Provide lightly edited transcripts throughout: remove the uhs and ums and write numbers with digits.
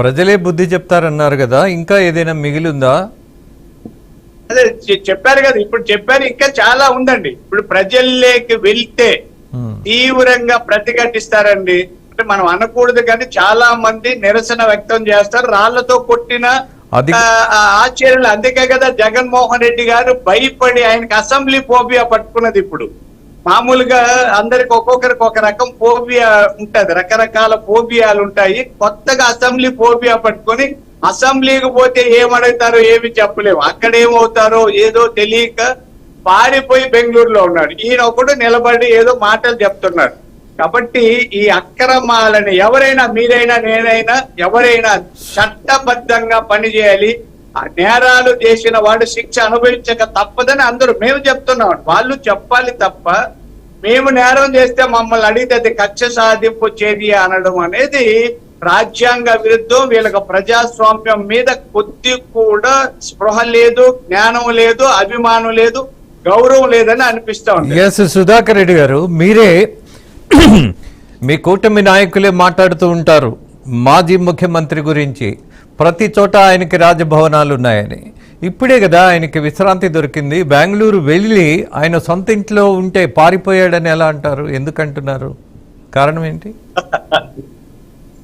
ప్రజలే బుద్ధి చెప్తారన్నారు కదా, ఇంకా ఏదైనా మిగిలిందా? అదే చెప్పారు కదా, ఇప్పుడు చెప్పారు, ఇంకా చాలా ఉందండి. ఇప్పుడు ప్రజల్లోకి వెళ్తే తీవ్రంగా ప్రతిఘటిస్తారండి. అంటే మనం అనకూడదు కానీ చాలా మంది నిరసన వ్యక్తం చేస్తారు, రాళ్లతో కొట్టిన ఆశ్చర్యాలు. అందుకే కదా జగన్మోహన్ రెడ్డి గారు భయపడి, ఆయనకి అసెంబ్లీ ఫోబియా పట్టుకున్నది. ఇప్పుడు మామూలుగా అందరికి ఒక్కొక్కరికి ఒక రకం ఫోబియా ఉంటది, రకరకాల ఫోబియాలు ఉంటాయి. కొత్తగా అసెంబ్లీ ఫోబియా పట్టుకొని అసెంబ్లీకి పోతే ఏమడుగుతారో ఏమి చెప్పలేము, అక్కడ ఏమవుతారో ఏదో తెలియక పారిపోయి బెంగళూరులో ఉన్నాడు. ఈయన ఒకడు నిలబడి ఏదో మాటలు చెప్తున్నాడు. కాబట్టి ఈ అక్రమాలని ఎవరైనా, మీరైనా, నేనైనా, ఎవరైనా చట్టబద్ధంగా పనిచేయాలి. నేరాలు చేసిన వాడు శిక్ష అనుభవించక తప్పదని అందరూ మేము చెప్తున్నాం. వాళ్ళు చెప్పాలి తప్ప మేము నేరం చేస్తే మమ్మల్ని అడిగితే అది కక్ష సాధింపు చర్య అనడం అనేది రాజ్యాంగ విరుద్ధం. వీళ్ళకి ప్రజాస్వామ్యం మీద కొద్ది కూడా స్పృహ లేదు, జ్ఞానం లేదు, అభిమానం లేదు, గౌరవం లేదని అనిపిస్తా ఉంది. ఎస్ సుధాకర్ రెడ్డి గారు, మీరే మీ కూటమి నాయకులే మాట్లాడుతూ ఉంటారు మాజీ ముఖ్యమంత్రి గురించి, ప్రతి చోట ఆయనకి రాజభవనాలు ఉన్నాయని. ఇప్పుడే కదా ఆయనకి విశ్రాంతి దొరికింది, బెంగళూరు వెళ్ళి ఆయన సొంత ఇంట్లో ఉంటే పారిపోయాడని ఎలా అంటారు? ఎందుకంటున్నారు? కారణం ఏంటి?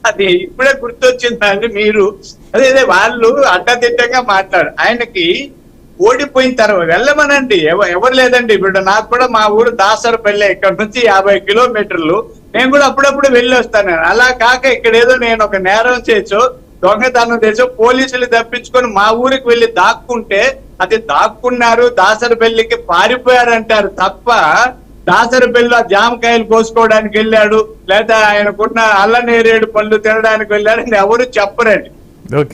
అది ఇప్పుడే గుర్తొచ్చిందండి. మీరు అదే వాళ్ళు అడ్డదిడ్డంగా మాట్లాడు. ఆయనకి ఓడిపోయిన తర్వాత వెళ్ళమనండి, ఎవరు లేదండి. ఇప్పుడు నాకు కూడా మా ఊరు దాసరపల్లె, ఇక్కడ నుంచి 50 కిలోమీటర్లు. నేను కూడా అప్పుడప్పుడు వెళ్ళి వస్తాను. అలా కాక ఇక్కడ ఏదో నేను ఒక నేరం చేసో, దొంగతనం చేసో, పోలీసులు తప్పించుకొని మా ఊరికి వెళ్ళి దాక్కుంటే అది దాక్కున్నారు, దాసరపల్లికి పారిపోయారంటారు తప్ప దాసరపల్లిలో జామకాయలు కోసుకోవడానికి వెళ్ళాడు, లేదా ఆయనకున్న అల్లనేరేడు పళ్ళు తినడానికి వెళ్ళాడని ఎవరు చెప్పరండి.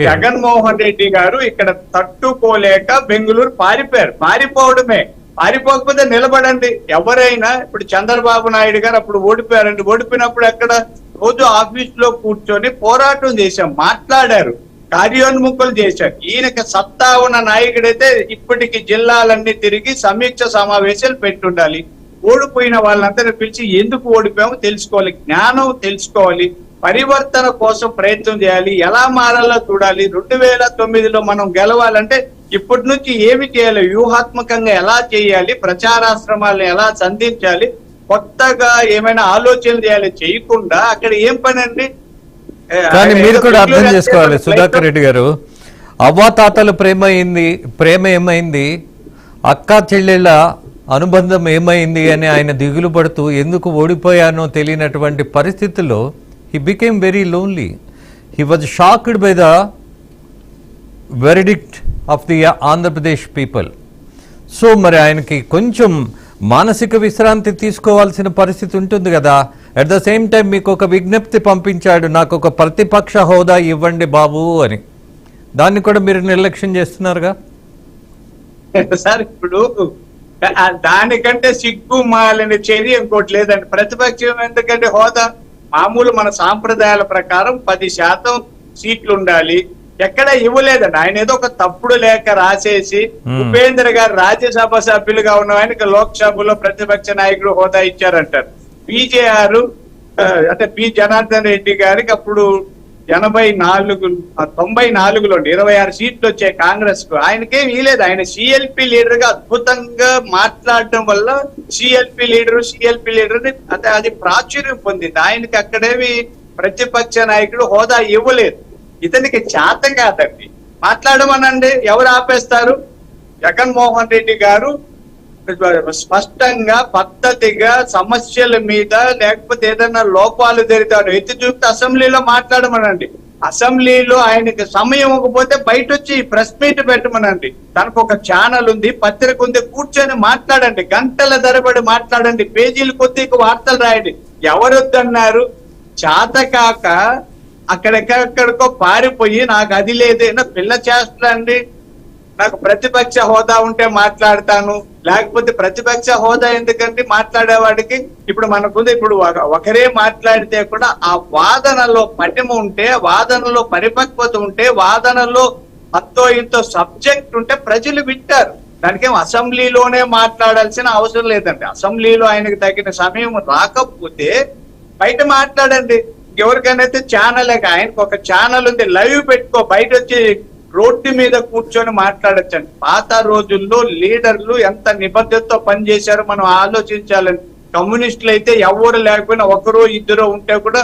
జగన్మోహన్ రెడ్డి గారు ఇక్కడ తట్టుకోలేక బెంగళూరు పారిపోయారు. పారిపోవడమే, పారిపోకపోతే నిలబడండి. ఎవరైనా ఇప్పుడు చంద్రబాబు నాయుడు గారు అప్పుడు ఓడిపోయారండి. ఓడిపోయినప్పుడు ఎక్కడ రోజు ఆఫీస్ లో కూర్చొని పోరాటం చేశాం, మాట్లాడారు, కార్యోన్ముఖులు చేశారు. ఈయనకి సత్తా ఉన్న నాయకుడైతే ఇప్పటికి జిల్లాలన్నీ తిరిగి సమీక్ష సమావేశాలు పెట్టుండాలి. ఓడిపోయిన వాళ్ళందరినీ పిలిచి ఎందుకు ఓడిపోయామో తెలుసుకోవాలి, జ్ఞానం తెలుసుకోవాలి, పరివర్తన కోసం ప్రయత్నం చేయాలి, ఎలా మారాలో చూడాలి. 2009లో మనం గెలవాలంటే ఇప్పటి నుంచి ఏమి చేయాలి, వ్యూహాత్మకంగా ఎలా చేయాలి, ప్రచారాశ్రమాలను ఎలా సంధించాలి, కొత్తగా ఏమైనా ఆలోచనలు చేయాలి. చేయకుండా అక్కడ ఏం పని అండి? కానీ మీరు కూడా అర్థం చేసుకోవాలి సుధాకర్ రెడ్డి గారు, అవ్వాతాతల ప్రేమ ఏమైంది, అక్కా చెల్లెళ్ళ అనుబంధం ఏమైంది అని ఆయన దిగులు పడుతూ ఎందుకు ఓడిపోయానో తెలియనటువంటి పరిస్థితుల్లో he became very lonely. He was shocked by the verdict of the Andhra Pradesh people. So మరి ఆయనకి కొంచెం మానసిక విశ్రాంతి తీసుకోవాల్సిన పరిస్థితి ఉంటుంది కదా. అట్ ద సేమ్ టైం మీకు ఒక విజ్ఞప్తి పంపించాడు, నాకు ఒక ప్రతిపక్ష హోదా ఇవ్వండి బాబు అని. దాన్ని కూడా మీరు నిర్లక్ష్యం చేస్తున్నారుగా సార్. ఇప్పుడు దానికంటే సిగ్గు మాలిన చర్య ఇంకోటి లేదండి. ప్రతిపక్షం ఎందుకంటే హోదా మామూలు మన సాంప్రదాయాల ప్రకారం 10% సీట్లు ఉండాలి. ఎక్కడ ఇవ్వలేదండి. ఆయన ఏదో ఒక తప్పుడు లేఖ రాసేసి ఉపేంద్ర గారు రాజ్యసభ సభ్యులుగా ఉన్న ఆయనకి లోక్సభలో ప్రతిపక్ష నాయకుడు హోదా ఇచ్చారంటారు. బీజేఆర్ అంటే పి జనార్దన్ రెడ్డి గారికి అప్పుడు 94లో 26 సీట్లు వచ్చాయి కాంగ్రెస్ కు. ఆయనకేం ఇవ్వలేదు. ఆయన సిఎల్పి లీడర్ గా అద్భుతంగా మాట్లాడటం వల్ల సిఎల్పి లీడర్ అది ప్రాచుర్యం పొందింది. ఆయనకి అక్కడేమి ప్రతిపక్ష నాయకుడు హోదా ఇవ్వలేదు. ఇతనికి చేత కాదండి, మాట్లాడమనండి, ఎవరు ఆపేస్తారు? జగన్మోహన్ రెడ్డి గారు స్పష్టంగా పద్ధతిగా సమస్యల మీద లేకపోతే ఏదైనా లోపాలు జరిగితే ఎత్తి చూపితే అసెంబ్లీలో మాట్లాడమనండి. అసెంబ్లీలో ఆయనకి సమయం ఇవ్వకపోతే బయట వచ్చి ప్రెస్ మీట్ పెట్టమనండి. తనకు ఒక ఛానల్ ఉంది, పత్రిక ఉంది, కూర్చొని మాట్లాడండి, గంటల ధరబడి మాట్లాడండి, పేజీలు కొద్దిగా వార్తలు రాయండి. ఎవరొద్దన్నారు? చేతకాక అక్కడెక్కడికో పారిపోయి నాకు అది లేదైనా పిల్ల చేస్తాండి, నాకు ప్రతిపక్ష హోదా ఉంటే మాట్లాడతాను, లేకపోతే ప్రతిపక్ష హోదా ఎందుకంటే మాట్లాడేవాడికి ఇప్పుడు మనకుంది. ఇప్పుడు ఒకరే మాట్లాడితే కూడా ఆ వాదనలో పటిమ ఉంటే, వాదనలో పరిపక్వత ఉంటే, వాదనలో అంతో ఇంతో సబ్జెక్ట్ ఉంటే ప్రజలు వింటారు. దానికేం అసెంబ్లీలోనే మాట్లాడాల్సిన అవసరం లేదండి. అసెంబ్లీలో ఆయనకు తగిన సమయం రాకపోతే బయట మాట్లాడండి. ఇంకెవరికైనా అయితే ఛానల్, ఆయనకు ఒక ఛానల్ ఉంది, లైవ్ పెట్టుకో, బయట వచ్చి రోడ్డు మీద కూర్చొని మాట్లాడచ్చండి. పాత రోజుల్లో లీడర్లు ఎంత నిబద్ధతతో పనిచేశారో మనం ఆలోచించాలని. కమ్యూనిస్టులు అయితే ఎవరు లేకపోయినా ఒకరో ఇద్దరు ఉంటే కూడా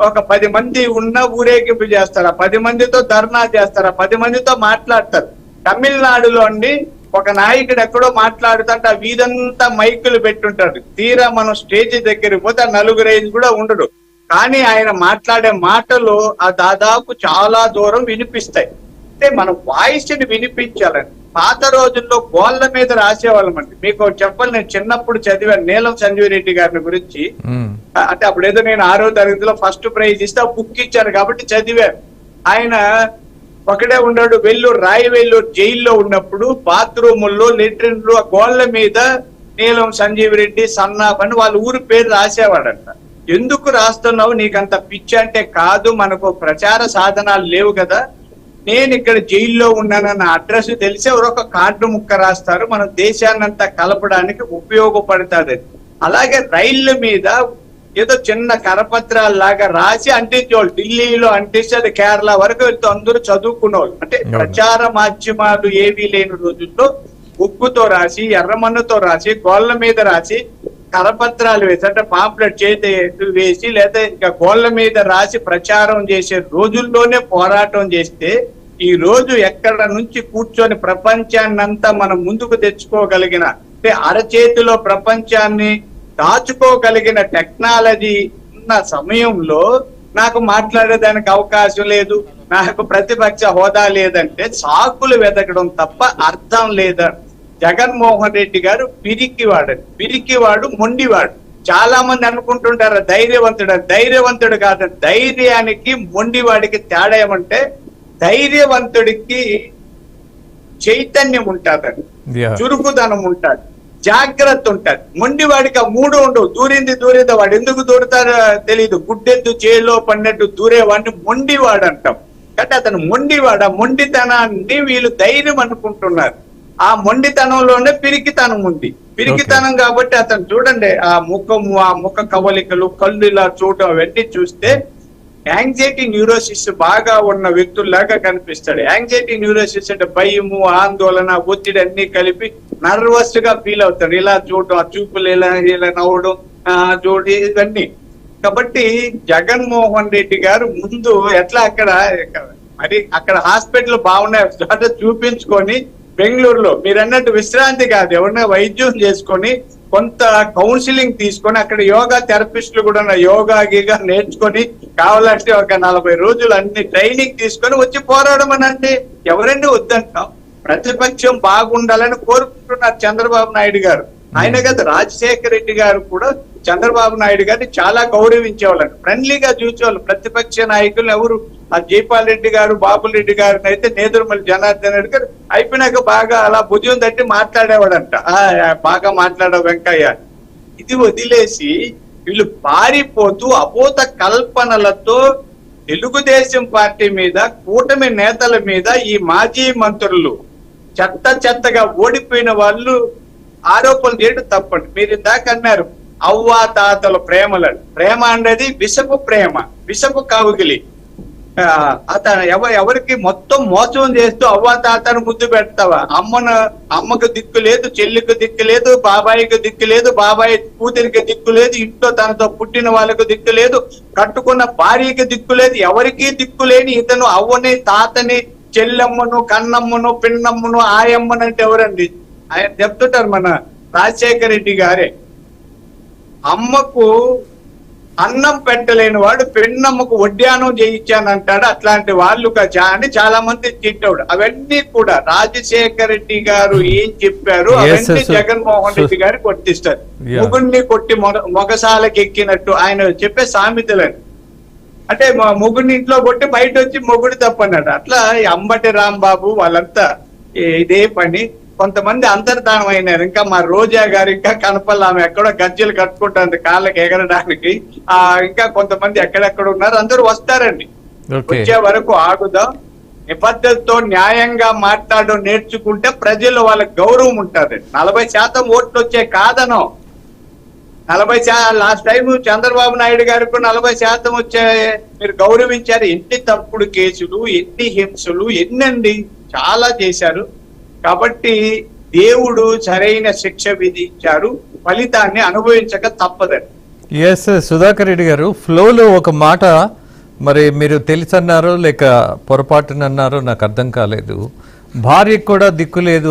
ఒక 10 మంది ఉన్న ఊరేగింపు చేస్తారా, 10 మందితో ధర్నా చేస్తారా, 10 మందితో మాట్లాడతారు. తమిళనాడులో అండి ఒక నాయకుడు ఎక్కడో మాట్లాడుతుంటే ఆ వీధంతా మైకులు పెట్టుంటాడు. తీరా మనం స్టేజ్ దగ్గరికి పోతే ఆ 4-5 కూడా ఉండడు. కానీ ఆయన మాట్లాడే మాటలు ఆ దాదాపు చాలా దూరం వినిపిస్తాయి. అంటే మనం వాయిస్ ని వినిపించాలండి. పాత రోజుల్లో గోళ్ళ మీద రాసేవాళ్ళమండి. మీకు చెప్పాలి, నేను చిన్నప్పుడు చదివాను నీలం సంజీవ్ రెడ్డి గారిని గురించి. అంటే అప్పుడు ఏదో నేను 6వ తరగతిలో ఫస్ట్ ప్రైజ్ ఇస్తే బుక్ ఇచ్చారు కాబట్టి చదివాను. ఆయన ఒకడే ఉన్నాడు. రాయవెల్లూరు జైల్లో ఉన్నప్పుడు బాత్రూముల్లో, లెట్రిన్లు, ఆ గోళ్ల మీద నీలం సంజీవ్ రెడ్డి, సన్నాఫ్ అని వాళ్ళ ఊరి పేరు రాసేవాడంట. ఎందుకు రాస్తున్నావు, నీకంత పిచ్చి అంటే, కాదు మనకు ప్రచార సాధనాలు లేవు కదా, నేను ఇక్కడ జైల్లో ఉన్నానన్న అడ్రస్ తెలిసి ఎవరొక కార్డు ముక్క రాస్తారు, మన దేశాన్నంతా కలపడానికి ఉపయోగపడుతుంది. అలాగే రైళ్ల మీద ఏదో చిన్న కరపత్రాల్లాగా రాసి అంటించేవాళ్ళు. ఢిల్లీలో అంటిస్తే అది కేరళ వరకు వెళ్తూ అందరూ చదువుకునేవాళ్ళు. అంటే ప్రచార మాధ్యమాలు ఏవీ లేని రోజుల్లో ఉప్పుతో రాసి, ఎర్రమన్నుతో రాసి, గోళ్ల మీద రాసి, కరపత్రాలు వేసి, అంటే పాంప్లెట్ చేతి వేసి, లేదా ఇంకా గోళ్ల మీద రాసి ప్రచారం చేసే రోజుల్లోనే పోరాటం చేస్తే ఈ రోజు ఎక్కడ నుంచి కూర్చొని ప్రపంచాన్నంతా మనం ముందుకు తెచ్చుకోగలిగిన, అంటే అరచేతిలో ప్రపంచాన్ని దాచుకోగలిగిన టెక్నాలజీ ఉన్న సమయంలో నాకు మాట్లాడేదానికి అవకాశం లేదు, నాకు ప్రతిపక్ష హోదా లేదంటే సాకులు వెతకడం తప్ప అర్థం లేదా. జగన్మోహన్ రెడ్డి గారు పిరికివాడు, మొండివాడు. చాలా మంది అనుకుంటుంటారు ధైర్యవంతుడు కాదు. ధైర్యానికి మొండివాడికి తేడా ఏమంటే, ధైర్యవంతుడికి చైతన్యం ఉంటుందండి, చురుకుదనం ఉంటుంది, జాగ్రత్త ఉంటది. మొండివాడికి ఆ 3 ఉండవు. దూరింది వాడు ఎందుకు దూరుతారో తెలియదు. గుడ్డెద్దు చేలో పడినట్టు దూరేవాడిని మొండివాడు అంటాం. అంటే అతను మొండివాడు. ఆ మొండితనాన్ని వీళ్ళు ధైర్యం అనుకుంటున్నారు. ఆ మొండితనంలోనే పిరికితనం ఉంది. పిరికితనం కాబట్టి అతను చూడండి, ఆ ముఖ కవలికలు, కళ్ళు ఇలా చూడటం అవన్నీ చూస్తే యాంగ్జైటీ న్యూరోసిస్ బాగా ఉన్న వ్యక్తుల్లాగా కనిపిస్తాడు. యాంగ్జైటీ న్యూరోసిస్ అంటే భయము, ఆందోళన, ఒత్తిడి అన్ని కలిపి నర్వస్ గా ఫీల్ అవుతాడు. ఇలా చూడటం, ఆ చూపులు ఇలా నవ్వడం, చూడి ఇవన్నీ. కాబట్టి జగన్మోహన్ రెడ్డి గారు ముందు ఎట్లా అక్కడ హాస్పిటల్ బాగున్నాయి చూపించుకొని, బెంగళూరులో మీరు అన్నట్టు విశ్రాంతి కాదు, ఎవరైనా వైద్యం చేసుకొని, కొంత కౌన్సిలింగ్ తీసుకొని, అక్కడ యోగా థెరపిస్టులు కూడా యోగా గీగా నేర్చుకొని, కావాలంటే ఒక 40 రోజులు అన్ని ట్రైనింగ్ తీసుకొని వచ్చి పోరాడమనండి. ఎవరండి వద్దంటాం? ప్రతిపక్షం బాగుండాలని కోరుకుంటున్నారు చంద్రబాబు నాయుడు గారు. ఆయన కదా రాజశేఖర రెడ్డి గారు కూడా చంద్రబాబు నాయుడు గారిని చాలా గౌరవించేవాళ్ళండి, ఫ్రెండ్లీగా చూసేవాళ్ళు. ప్రతిపక్ష నాయకులు ఎవరు, ఆ జైపాల్ రెడ్డి గారు, బాబుల్ రెడ్డి గారిని అయితే నేదురుమల్లి జనార్దన్ రెడ్డి గారు అయిపోయినాక బాగా అలా భుజం తట్టి మాట్లాడేవాడంట, బాగా మాట్లాడావు వెంకయ్య. ఇది వదిలేసి వీళ్ళు పారిపోతూ అపోత కల్పనలతో తెలుగుదేశం పార్టీ మీద, కూటమి నేతల మీద ఈ మాజీ మంత్రులు చెత్తగా ఓడిపోయిన వాళ్ళు ఆరోపణలు చేయడం తప్పండి. మీరు ఇందాక అన్నారు అవ్వా తాతల ప్రేమ అనేది విషపు కవుగిలి. అతను ఎవరికి మొత్తం మోసం చేస్తూ అవ్వా తాతను ముద్దు పెడతావా? అమ్మకు దిక్కు లేదు, చెల్లికి దిక్కు లేదు, బాబాయికి దిక్కు లేదు, బాబాయి కూతురికి దిక్కు లేదు, ఇంట్లో తనతో పుట్టిన వాళ్ళకు దిక్కు లేదు, కట్టుకున్న భార్యకి దిక్కు లేదు, ఎవరికి దిక్కు లేని ఇతను అవ్వని, తాతని, చెల్లమ్మను, కన్నమ్మను, పిన్నమ్మను, ఆయమ్మను అంటే ఎవరండి? ఆయన చెప్తుంటారు మన రాజశేఖర రెడ్డి గారే, అమ్మకు అన్నం పెట్టలేని వాడు పెన్నమ్మకు వడ్డానం చేయించానంటాడు. అట్లాంటి వాళ్ళు అని చాలా మంది తిట్టాడు. అవన్నీ కూడా రాజశేఖర రెడ్డి గారు ఏం చెప్పారు అవన్నీ జగన్మోహన్ రెడ్డి గారు కొట్టిస్తారు. ముగుడిని కొట్టి మొగసాలకి ఎక్కినట్టు ఆయన చెప్పే సామెతలని. అంటే ముగుడిని ఇంట్లో కొట్టి బయట వచ్చి మొగుడు తప్పన్నాడు. అట్లా అంబటి రాంబాబు వాళ్ళంతా ఇదే పని. కొంతమంది అంతర్ధానం అయినారు. ఇంకా మా రోజా గారు ఇంకా కనపల్లి, ఆమె ఎక్కడో గజ్జలు కట్టుకుంటుంది కాళ్ళకి ఎగరడానికి. ఇంకా కొంతమంది ఎక్కడెక్కడ ఉన్నారు, అందరూ వస్తారండి. వచ్చే వరకు ఆగుదాం. నిబద్ధతతో న్యాయంగా మాట్లాడడం నేర్చుకుంటే ప్రజలు వాళ్ళకి గౌరవం ఉంటుంది. 40% ఓట్లు వచ్చే కాదనో, లాస్ట్ టైం చంద్రబాబు నాయుడు గారికి 40% వచ్చే మీరు గౌరవించారు. ఎన్ని తప్పుడు కేసులు, ఎన్ని హింసలు, ఎన్నండి చాలా చేశారు. కాబట్టి దేవుడు సరైన శిక్ష విధించారు, ఫలితాన్ని అనుభవించక తప్పదండి. ఎస్ సుధాకర్ రెడ్డి గారు, ఫ్లోలో ఒక మాట మరి మీరు తెలుసన్నారో లేక పొరపాటునన్నారో నాకు అర్థం కాలేదు. భార్యకు కూడా దిక్కు లేదు